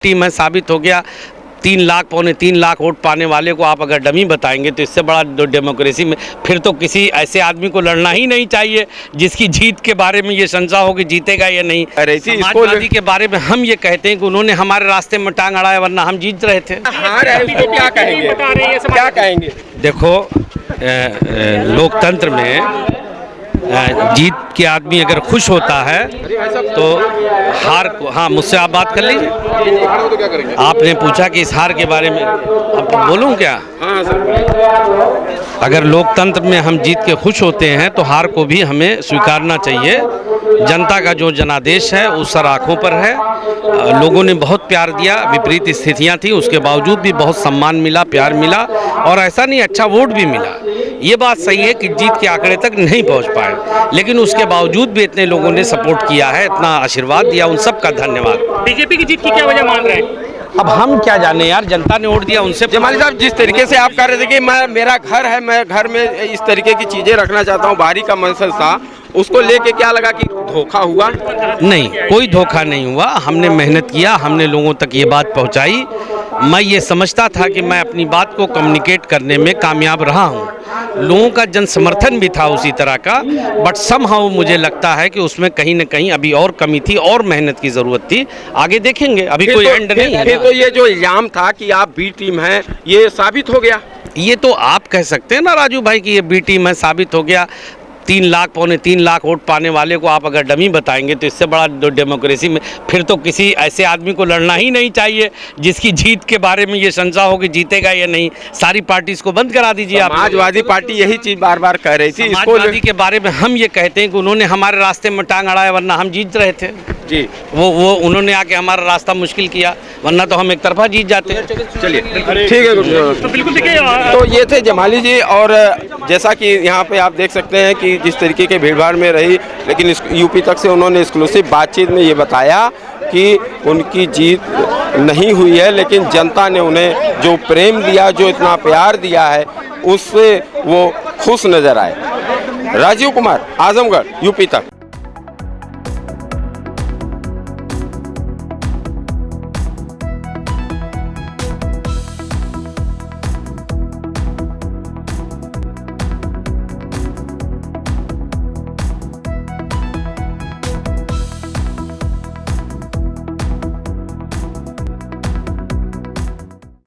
Team है, साबित हो गया। 3 लाख पौने 3 लाख वोट पाने वाले को आप अगर डमी बताएंगे तो इससे बड़ा डेमोक्रेसी में फिर तो किसी ऐसे आदमी को लड़ना ही नहीं चाहिए जिसकी जीत के बारे में ये संशय हो कि जीतेगा या नहीं। समाजवादी के बारे में हम ये कहते हैं कि उन्होंने हमारे रास्ते में टांग अड़ाया, वरना हम जीत रहे थे। क्या कहेंगे? देखो, लोकतंत्र में जीत के आदमी अगर खुश होता है तो हार को, हाँ मुझसे आप बात कर लीजिए। आपने पूछा कि इस हार के बारे में अब बोलूं क्या? अगर लोकतंत्र में हम जीत के खुश होते हैं तो हार को भी हमें स्वीकारना चाहिए। जनता का जो जनादेश है उस सर आँखों पर है। लोगों ने बहुत प्यार दिया, विपरीत स्थितियां थी, उसके बावजूद भी बहुत सम्मान मिला, प्यार मिला और ऐसा नहीं अच्छा वोट भी मिला। ये बात सही है कि जीत के आंकड़े तक नहीं पहुंच पाए, लेकिन उसके बावजूद भी इतने लोगों ने सपोर्ट किया है, इतना आशीर्वाद दिया, उन सब का धन्यवाद। बीजेपी की जीत की क्या वजह मान रहे हैं? अब हम क्या जाने यार, जनता ने वोट दिया उनसे। जमाली साहब, जिस तरीके से आप कह रहे थे कि मेरा घर है, मैं घर में इस तरीके की चीजें रखना चाहता हूँ, बाहरी का मंशा था, उसको लेके क्या लगा कि धोखा हुआ? नहीं, कोई धोखा नहीं हुआ। हमने मेहनत किया, हमने लोगों तक ये बात पहुंचाई। मैं ये समझता था कि मैं अपनी बात को कम्युनिकेट करने में कामयाब रहा हूं। लोगों का जन समर्थन भी था उसी तरह का, बट समहाउ मुझे लगता है कि उसमें कहीं न कहीं अभी और कमी थी और मेहनत की ज़रूरत थी। आगे देखेंगे, अभी कोई एंड नहीं है। फिर तो ये जो इल्जाम था कि आप बी टीम हैं, ये साबित हो गया। ये तो आप कह सकते हैं ना राजू भाई कि ये बी टीम है, साबित हो गया। 3 लाख पौने 3 लाख वोट पाने वाले को आप अगर डमी बताएंगे तो इससे बड़ा डेमोक्रेसी में फिर तो किसी ऐसे आदमी को लड़ना ही नहीं चाहिए जिसकी जीत के बारे में ये संशय हो कि जीतेगा या नहीं। सारी पार्टी इसको बंद करा दीजिए। आप समाजवादी पार्टी यही चीज बार बार कह रही थी। समाजवादी के बारे में हम ये कहते हैं कि उन्होंने हमारे रास्ते में टांग अड़ाया, वरना हम जीत रहे थे जी। वो उन्होंने आके हमारा रास्ता मुश्किल किया, वरना तो हम एक तरफा जीत जाते। चलिए ठीक है, तो बिल्कुल देखिए। तो ये थे जमाली जी, और जैसा कि यहाँ पे आप देख सकते हैं कि जिस तरीके के भीड़भाड़ में रही, लेकिन यूपी तक से उन्होंने एक्सक्लूसिव बातचीत में ये बताया कि उनकी जीत नहीं हुई है, लेकिन जनता ने उन्हें जो प्रेम दिया, जो इतना प्यार दिया है, उससे वो खुश नजर आए। राजीव कुमार, आजमगढ़, यूपी तक।